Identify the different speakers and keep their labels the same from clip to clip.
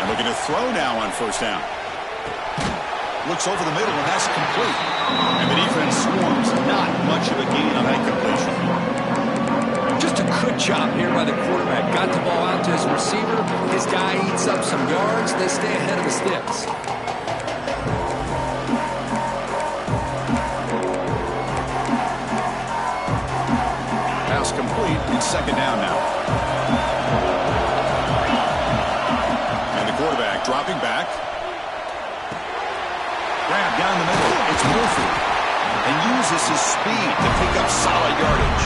Speaker 1: And looking to throw now on first down. Looks over the middle, and that's complete. And the defense swarms. Not much of a gain on that completion.
Speaker 2: Just a good job here by the quarterback. Got the ball out to his receiver. His guy eats up some yards. They stay ahead of the sticks.
Speaker 1: Pass complete. It's second down now. And the quarterback dropping back. Grab down the middle. It's Murphy. And uses his speed to pick up solid yardage.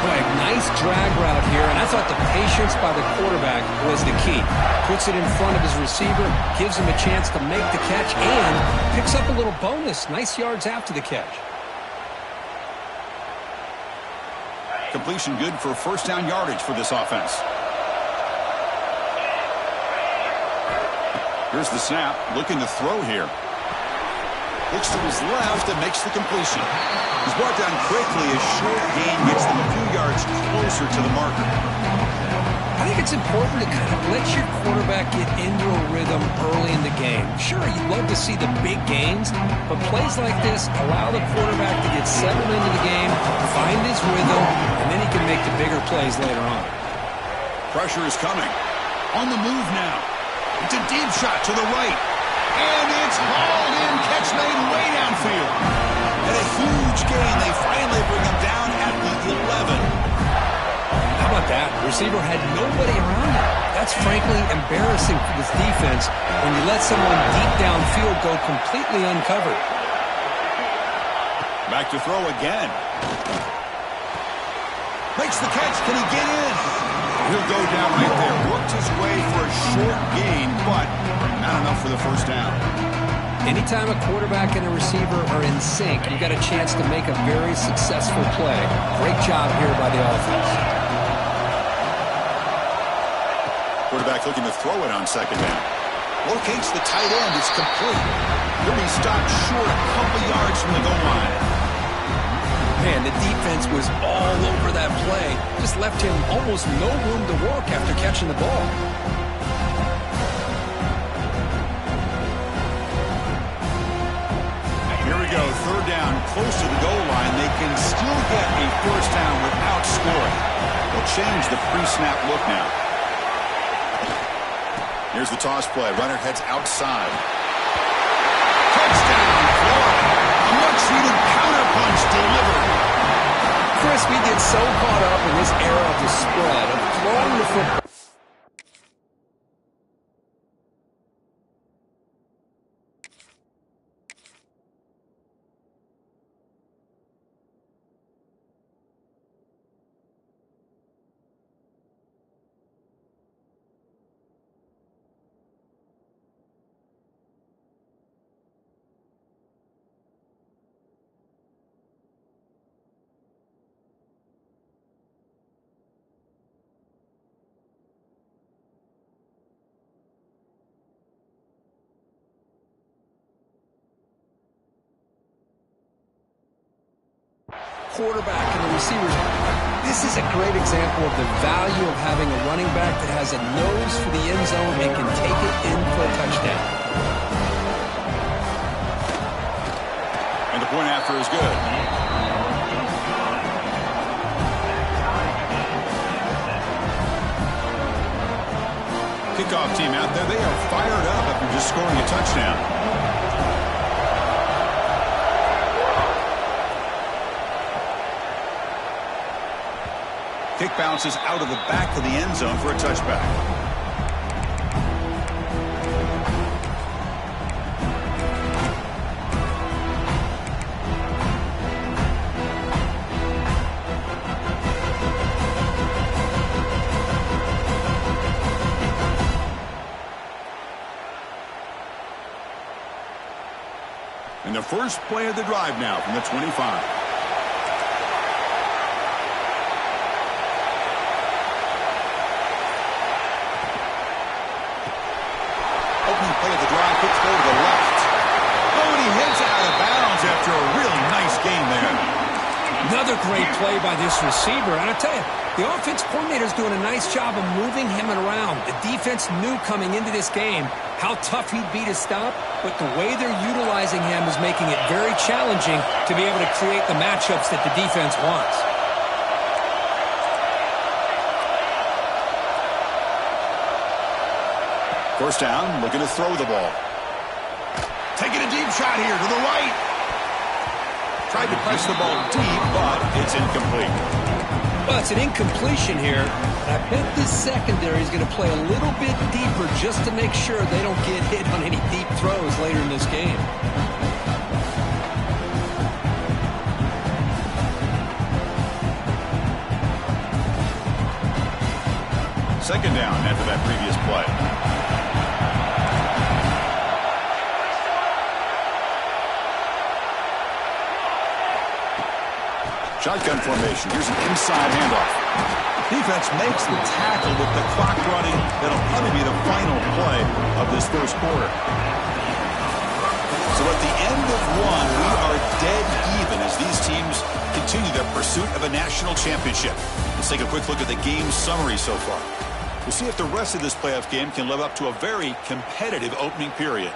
Speaker 2: Boy, nice drag route here, and I thought the patience by the quarterback was the key. Puts it in front of his receiver, gives him a chance to make the catch, and picks up a little bonus. Nice yards after the catch.
Speaker 1: Completion good for first down yardage for this offense. Here's the snap, looking to throw here. Looks to his left and makes the completion. He's brought down quickly. A short gain gets them a few yards closer to the marker.
Speaker 2: I think it's important to kind of let your quarterback get into a rhythm early in the game. Sure, you'd love to see the big gains, but plays like this allow the quarterback to get settled into the game, find his rhythm, and then he can make the bigger plays later on.
Speaker 1: Pressure is coming. On the move now. It's a deep shot to the right. And it's hauled in. Catch made way downfield. And a huge gain. They finally bring him down at the 11.
Speaker 2: How about that? The receiver had nobody around him. That's frankly embarrassing for this defense when you let someone deep downfield go completely uncovered.
Speaker 1: Back to throw again. Makes the catch. Can he get in? He'll go down right there. Worked his way for a short gain, but not enough for the first down.
Speaker 2: Anytime a quarterback and a receiver are in sync, you got a chance to make a very successful play. Great job here by the offense.
Speaker 1: Quarterback looking to throw it on second down. Locates the tight end. It's complete. He'll be stopped short a couple yards from the goal line.
Speaker 2: Man, the defense was all over that play. Just left him almost no room to work after catching the ball.
Speaker 1: Here we go, third down, close to the goal line. They can still get a first down without scoring. They'll change the pre-snap look now. Here's the toss play. Runner heads outside. Touchdown, Florida. A much-needed counterpunch delivered.
Speaker 2: Chris, we get so caught up in this era of the spread, of throwing the football. Quarterback and the receivers. This is a great example of the value of having a running back that has a nose for the end zone and can take it in for a touchdown.
Speaker 1: And the point after is good. Kickoff team out there. They are fired up after just scoring a touchdown. Kick bounces out of the back of the end zone for a touchback. And the first play of the drive now from the 25. Play of the drive, quick throw to the left. Oh, and he hits it out of bounds after a really nice game there.
Speaker 2: Another great play by this receiver. And I tell you, the offense coordinator is doing a nice job of moving him around. The defense knew coming into this game how tough he'd be to stop, but the way they're utilizing him is making it very challenging to be able to create the matchups that the defense wants.
Speaker 1: First down, looking to throw the ball. Taking a deep shot here to the right. Tried to press the ball deep, but it's incomplete.
Speaker 2: Well, it's an incompletion here. I bet this secondary is going to play a little bit deeper just to make sure they don't get hit on any deep throws later in this game.
Speaker 1: Second down after that previous play. Shotgun formation. Here's an inside handoff. Defense makes the tackle with the clock running. That'll probably be the final play of this first quarter. So at the end of one, we are dead even as these teams continue their pursuit of a national championship. Let's take a quick look at the game summary so far. We'll see if the rest of this playoff game can live up to a very competitive opening period.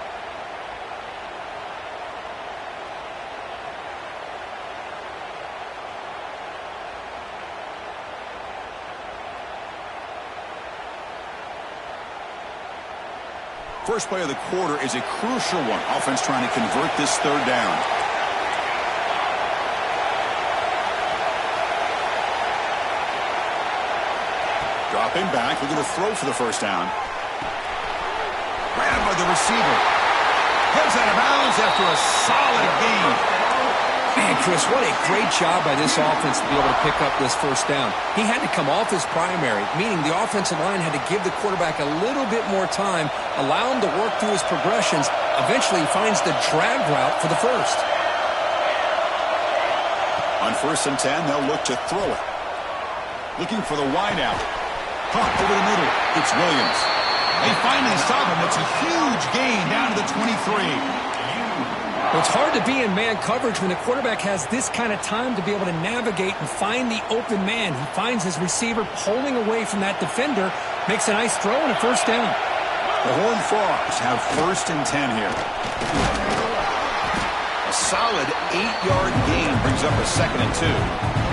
Speaker 1: First play of the quarter is a crucial one. Offense trying to convert this third down. Dropping back, looking to throw for the first down. Grabbed by the receiver. Heads out of bounds after a solid gain.
Speaker 2: Man, Chris, what a great job by this offense to be able to pick up this first down. He had to come off his primary, meaning the offensive line had to give the quarterback a little bit more time, allow him to work through his progressions. Eventually, he finds the drag route for the first.
Speaker 1: On 1st and 10, they'll look to throw it. Looking for the wide out. Pump over the middle. It's Williams. They finally stop him. It's a huge gain down to the 23.
Speaker 2: Well, it's hard to be in man coverage when the quarterback has this kind of time to be able to navigate and find the open man. He finds his receiver pulling away from that defender, makes a nice throw and a first down.
Speaker 1: The Horned Frogs have 1st and 10 here. A solid 8-yard gain brings up a 2nd and 2.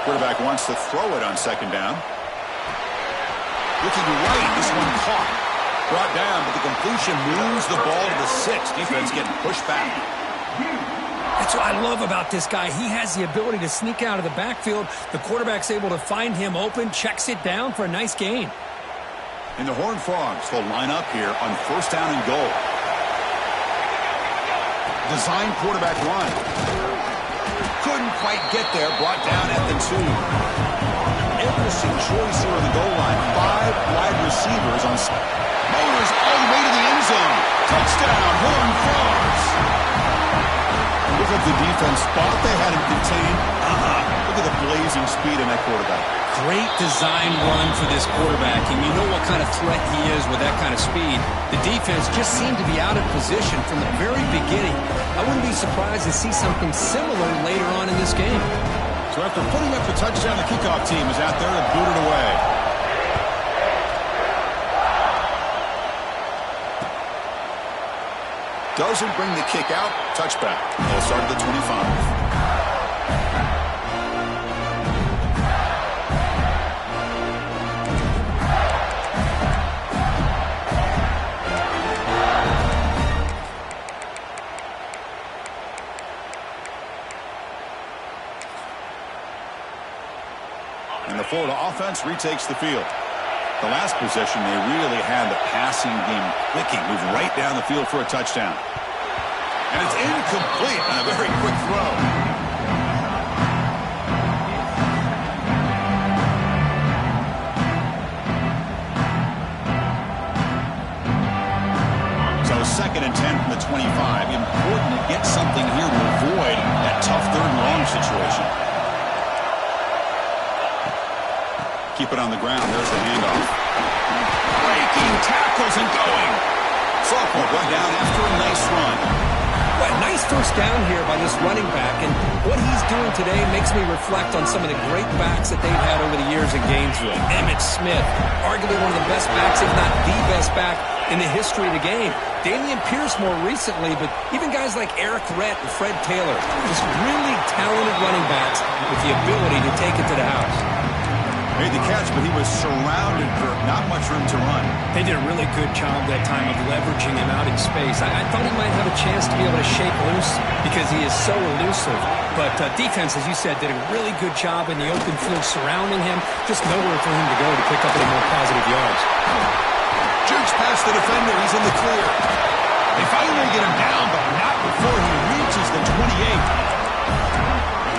Speaker 1: Quarterback wants to throw it on 2nd down. Looking right, this one caught. Brought down, but the completion moves the ball to the 6. Defense getting pushed back.
Speaker 2: That's what I love about this guy. He has the ability to sneak out of the backfield. The quarterback's able to find him open, checks it down for a nice gain.
Speaker 1: And the Horned Frogs will line up here on 1st down and goal. Design quarterback run. Couldn't quite get there. Brought down at the 2. Interesting choice here on the goal line. 5 wide receivers on. Motors all the way to the end zone. Touchdown, Horned Frogs. Look at the defense. Thought they had him contained. Look at the blazing speed in that quarterback.
Speaker 2: Great design run for this quarterback, and you know what kind of threat he is with that kind of speed. The defense just seemed to be out of position from the very beginning. I wouldn't be surprised to see something similar later on in this game.
Speaker 1: So after putting up the touchdown, the kickoff team is out there to boot it away. Doesn't bring the kick out. Touchback. They'll start at the 25. And the Florida offense retakes the field. The last possession, they really had the passing game clicking, moved right down the field for a touchdown. And it's incomplete on a very quick throw. 2nd and 10 from the 25. Important to get something here to avoid that tough 3rd and long situation. Keep it on the ground. There's the handoff. Breaking tackles and going. Sophomore run down after a nice run.
Speaker 2: Well, nice first down here by this running back, and what he's doing today makes me reflect on some of the great backs that they've had over the years in Gainesville. Emmitt Smith, arguably one of the best backs, if not the best back in the history of the game. Damian Pierce more recently, but even guys like Eric Rett and Fred Taylor, just really talented running backs with the ability to take it to the house.
Speaker 1: Made the catch, but he was surrounded for not much room to run.
Speaker 2: They did a really good job that time of leveraging him out in space. I thought he might have a chance to be able to shake loose because he is so elusive. But defense, as you said, did a really good job in the open field surrounding him. Just nowhere for him to go to pick up any more positive yards.
Speaker 1: Jukes past the defender. He's in the clear. They finally get him down, but not before he reaches the 28.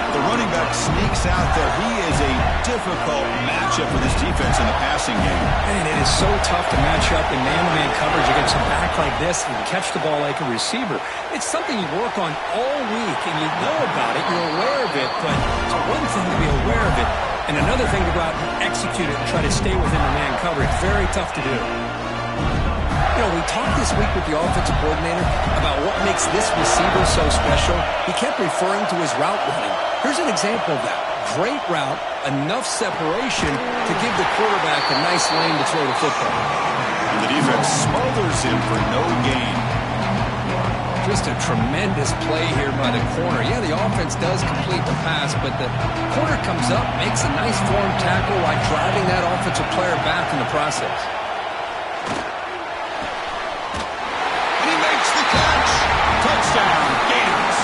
Speaker 1: The running back sneaks out there. He is a difficult matchup for this defense in the passing game.
Speaker 2: And it is so tough to match up in man-to-man coverage against a back like this and catch the ball like a receiver. It's something you work on all week, and you know about it, you're aware of it, but it's one thing to be aware of it, and another thing to go out and execute it and try to stay within the man coverage. Very tough to do. You know, we talked this week with the offensive coordinator about what makes this receiver so special. He kept referring to his route running. Here's an example of that. Great route, enough separation to give the quarterback a nice lane to throw the football.
Speaker 1: And the defense smothers him for no gain.
Speaker 2: Just a tremendous play here by the corner. Yeah, the offense does complete the pass, but the corner comes up, makes a nice form tackle while driving that offensive player back in the process.
Speaker 1: Touchdown, Gators.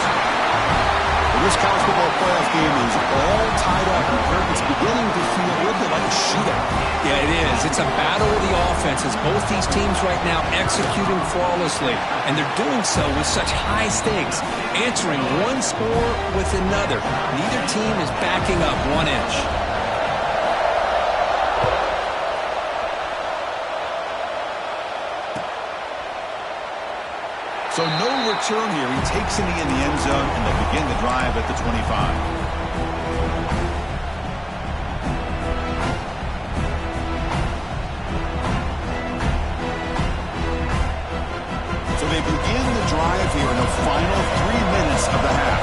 Speaker 1: Well, this college football playoff game is all tied up, and Kirk, it's beginning to feel a little bit like a shootout.
Speaker 2: Yeah, it is. It's a battle of the offenses. Both these teams right now executing flawlessly, and they're doing so with such high stakes, answering one score with another. Neither team is backing up 1 inch.
Speaker 1: So no return here. He takes it in the end zone, and they'll begin the drive at the 25. So they begin the drive here in the final 3 minutes of the half.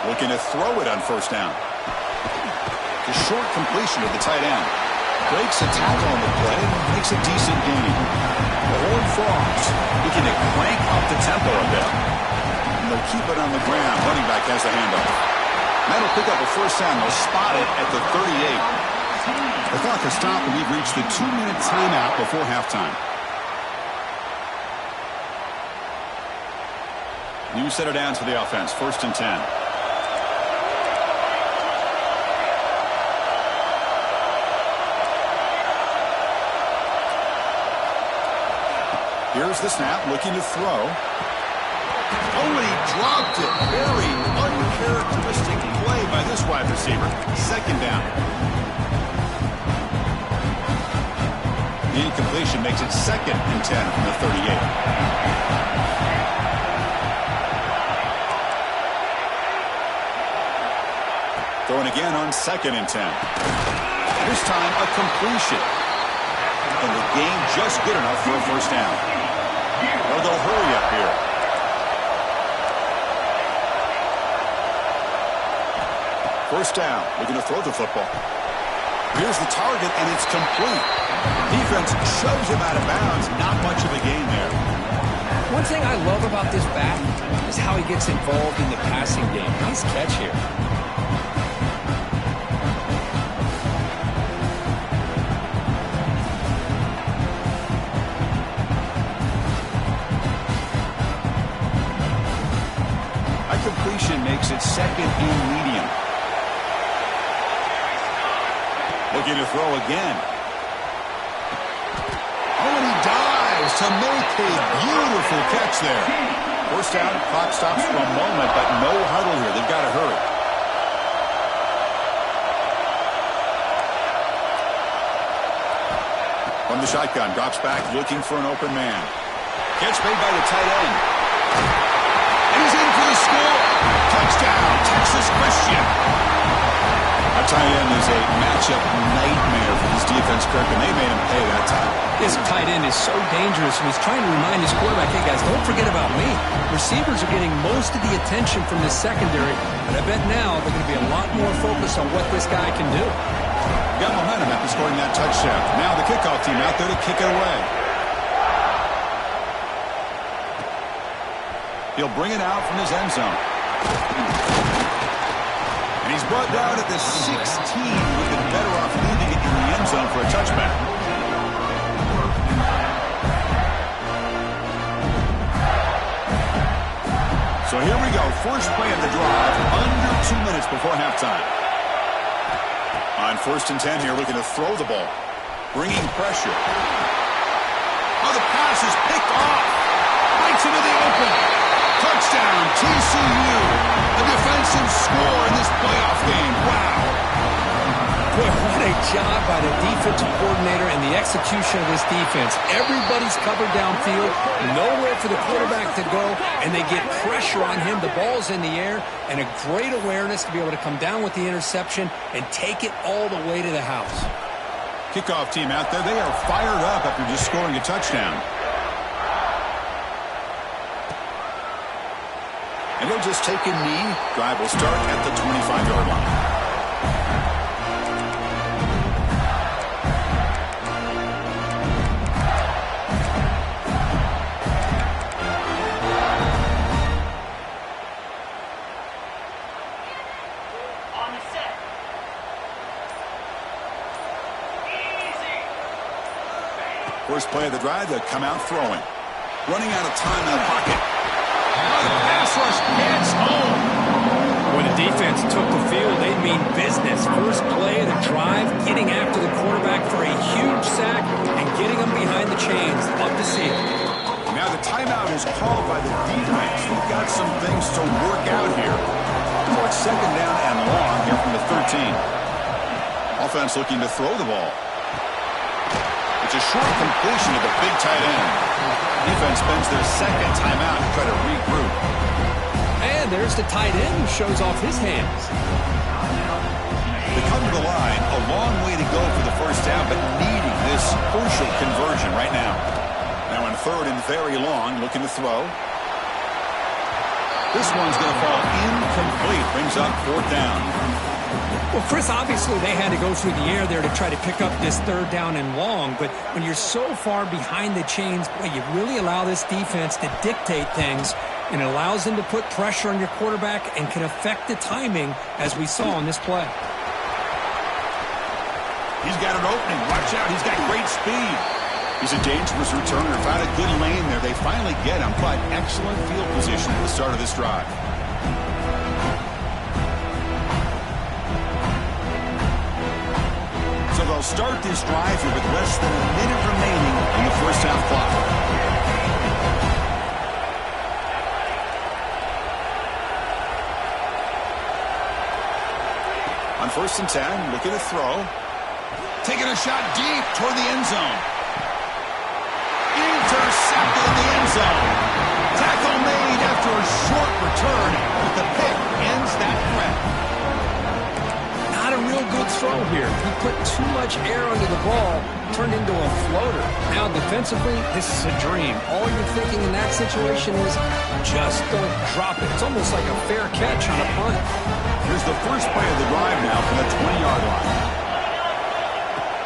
Speaker 1: Looking to throw it on first down. The short completion of the tight end. Breaks a tackle on the play, makes a decent gain. The Horned Frogs looking to crank up the tempo a bit. And they'll keep it on the ground. Running back has the handoff. That'll pick up a first down. They'll spot it at the 38. The clock has stopped, and we've reached the 2-minute timeout before halftime. New setter down to the offense. 1st and 10. Here's the snap, looking to throw. Oh, and he dropped it. Very uncharacteristic play by this wide receiver. 2nd down. The incompletion makes it 2nd and 10 from the 38. Throwing again on 2nd and 10. This time a completion. And the gain just good enough for a first down. Or they'll hurry up here. First down. Looking to throw the football. Here's the target, and it's complete. Defense shoves him out of bounds. Not much of a gain there.
Speaker 2: One thing I love about this back is how he gets involved in the passing game. Nice catch here.
Speaker 1: Completion makes it 2nd and medium. Looking to throw again. Oh, and he dives to make a beautiful catch there. First down, clock stops for a moment, but no huddle here. They've got to hurry. From the shotgun, drops back, looking for an open man. Catch made by the tight end. And he's in for the score. Touchdown, Texas Christian. A tight end is a matchup nightmare for this defense, Kirk, and they made him pay that time.
Speaker 2: This tight end is so dangerous, and he's trying to remind his quarterback, hey, guys, don't forget about me. Receivers are getting most of the attention from this secondary, but I bet now they're going to be a lot more focused on what this guy can do.
Speaker 1: Got momentum after scoring that touchdown. Now the kickoff team out there to kick it away. He'll bring it out from his end zone. And he's brought down at the 16. Would have been better off leaving it in the end zone for a touchback. So here we go. First play of the drive, under 2 minutes before halftime. On 1st and 10 here, looking to throw the ball. Bringing pressure. Oh, the pass is picked off. Bites into the open. Touchdown, TCU. A defensive score in this playoff game. Wow.
Speaker 2: Boy, what a job by the defensive coordinator and the execution of this defense. Everybody's covered downfield, nowhere for the quarterback to go, and they get pressure on him. The ball's in the air, and a great awareness to be able to come down with the interception and take it all the way to the house.
Speaker 1: Kickoff team out there, they are fired up after just scoring a touchdown. And they'll just take a knee. Drive will start at the 25-yard line. First play of the drive, they'll come out throwing. Running out of time in the pocket. The pass rush gets home.
Speaker 2: When the defense took the field, they mean business. First play of the drive, getting after the quarterback for a huge sack and getting him behind the chains. Love to see it.
Speaker 1: Now the timeout is called by the defense. We've got some things to work out here. So it's 2nd down and long here from the 13. Offense looking to throw the ball. It's a short completion of the big tight end. Defense spends their 2nd timeout to try to regroup.
Speaker 2: And there's the tight end who shows off his hands.
Speaker 1: They come to the line, a long way to go for the first down, but needing this crucial conversion right now. Now in 3rd and very long, looking to throw. This one's going to fall incomplete. Brings up 4th down.
Speaker 2: Well, Chris, obviously they had to go through the air there to try to pick up this 3rd down and long, but when you're so far behind the chains, boy, you really allow this defense to dictate things, and it allows them to put pressure on your quarterback and can affect the timing, as we saw on this play.
Speaker 1: He's got an opening. Watch out. He's got great speed. He's a dangerous returner. Found a good lane there. They finally get him, but excellent field position at the start of this drive. So they'll start this drive here with less than a minute remaining in the first half clock. On 1st and 10, looking to throw. Taking a shot deep toward the end zone. Intercepted in the end zone. Tackle made after a short return, but the pick ends that threat.
Speaker 2: Not a real good throw here. He put too much air under the ball, turned into a floater. Now defensively, this is a dream. All you're thinking in that situation is just don't drop it. It's almost like a fair catch on a punt.
Speaker 1: Here's the first play of the drive now from the 20-yard line.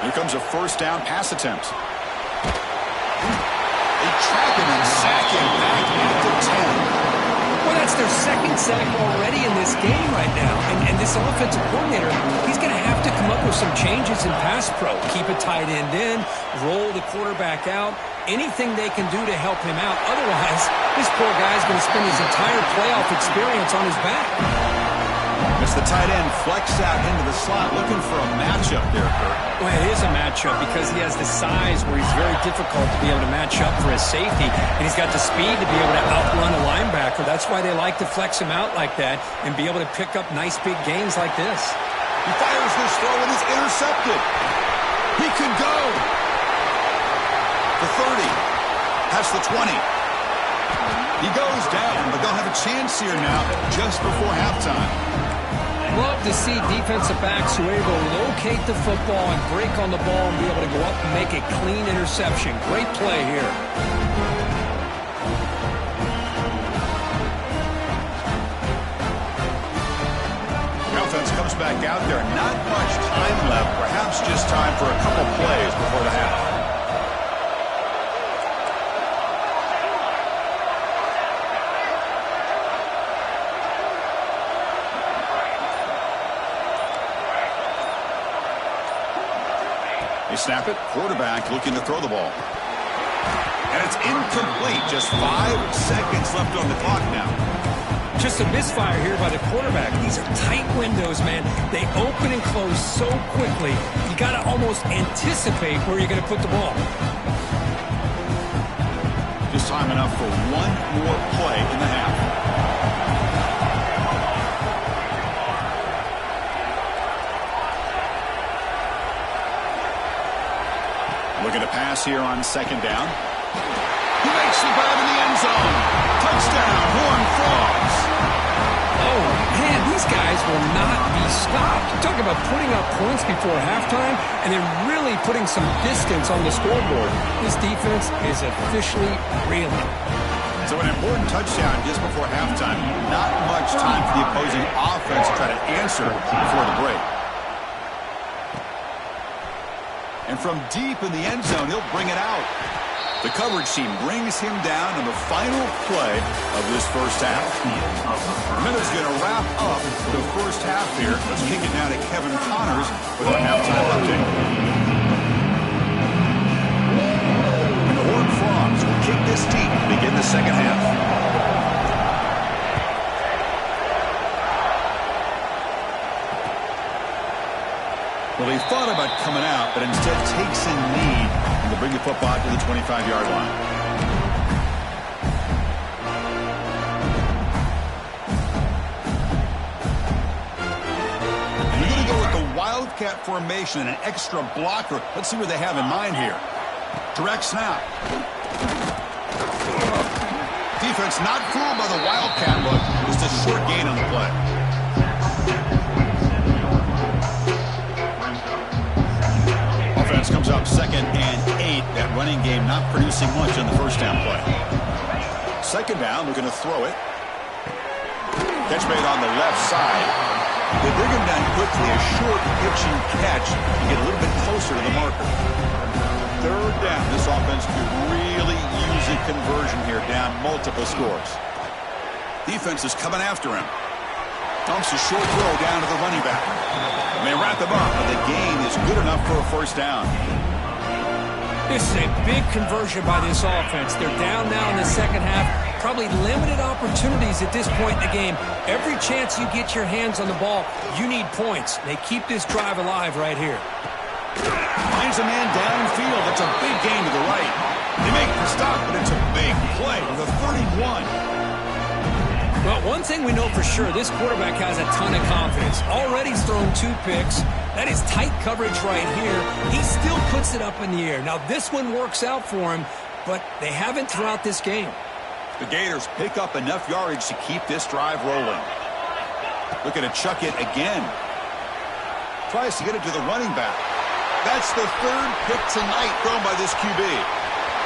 Speaker 1: Here comes a 1st down pass attempt. They trap him and sack him back at the 10.
Speaker 2: Well, that's their 2nd sack already in this game right now. And this offensive coordinator, he's going to have to come up with some changes in pass pro. Keep a tight end in, roll the quarterback out, anything they can do to help him out. Otherwise, this poor guy's going to spend his entire playoff experience on his back.
Speaker 1: As the tight end flex out into the slot, looking for a matchup there, Kurt.
Speaker 2: Well, it is a matchup because he has the size where he's very difficult to be able to match up for his safety, and he's got the speed to be able to outrun a linebacker. That's why they like to flex him out like that and be able to pick up nice big gains like this.
Speaker 1: He fires this throw and it's intercepted. He could go. past the 20. He goes down, but they'll have a chance here now just before halftime.
Speaker 2: Love to see defensive backs who are able to locate the football and break on the ball and be able to go up and make a clean interception. Great play here.
Speaker 1: The offense comes back out there. Not much time left. Perhaps just time for a couple plays before the half. They snap it. Quarterback looking to throw the ball. And it's incomplete. Just 5 seconds left on the clock now.
Speaker 2: Just a misfire here by the quarterback. These are tight windows, man. They open and close so quickly. You got to almost anticipate where you're going to put the ball.
Speaker 1: Just time enough for one more play in the half. Looking to pass here on second down. He makes the grab in the end zone. Touchdown, Horned Frogs.
Speaker 2: Oh, man, these guys will not be stopped. You talk about putting up points before halftime and then really putting some distance on the scoreboard. This defense is officially reeling.
Speaker 1: So an important touchdown just before halftime. Not much time for the opposing offense to try to answer before the break. And from deep in the end zone, he'll bring it out. The coverage team brings him down in the final play of this first half. Minutes going to wrap up the first half here. Let's kick it now to Kevin Connors with our halftime update. And the Horned Frogs will kick this deep to begin the second half. Well, he thought about coming out, but instead takes a knee and to bring the football to the 25-yard line. And we're going to go with the Wildcat formation and an extra blocker. Let's see what they have in mind here. Direct snap. Defense not fooled by the Wildcat look. Just a short gain on the play. Offense comes up 2nd and 8. That running game not producing much on the first down play. Second down, we're going to throw it. Catch made on the left side. They bring him down quickly. A short pitching catch to get a little bit closer to the marker. Third down. This offense could really use a conversion here, down multiple scores. Defense is coming after him. Dumps a short throw down to the running back. And they wrap him up, but the gain is good enough for a first down.
Speaker 2: This is a big conversion by this offense. They're down now in the second half. Probably limited opportunities at this point in the game. Every chance you get your hands on the ball, you need points. They keep this drive alive right here.
Speaker 1: Finds a man downfield. That's a big gain to the right. They make the stop, but it's a big play with a 31.
Speaker 2: Well, one thing we know for sure, this quarterback has a ton of confidence. Already he's thrown 2 picks. That is tight coverage right here. He still puts it up in the air. Now, this one works out for him, but they haven't throughout this game.
Speaker 1: The Gators pick up enough yardage to keep this drive rolling. Looking to chuck it again. Tries to get it to the running back. That's the 3rd pick tonight thrown by this QB.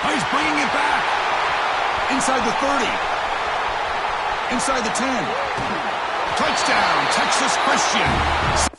Speaker 1: He's bringing it back. Inside the 30. Inside the 10. Touchdown, Texas Christian.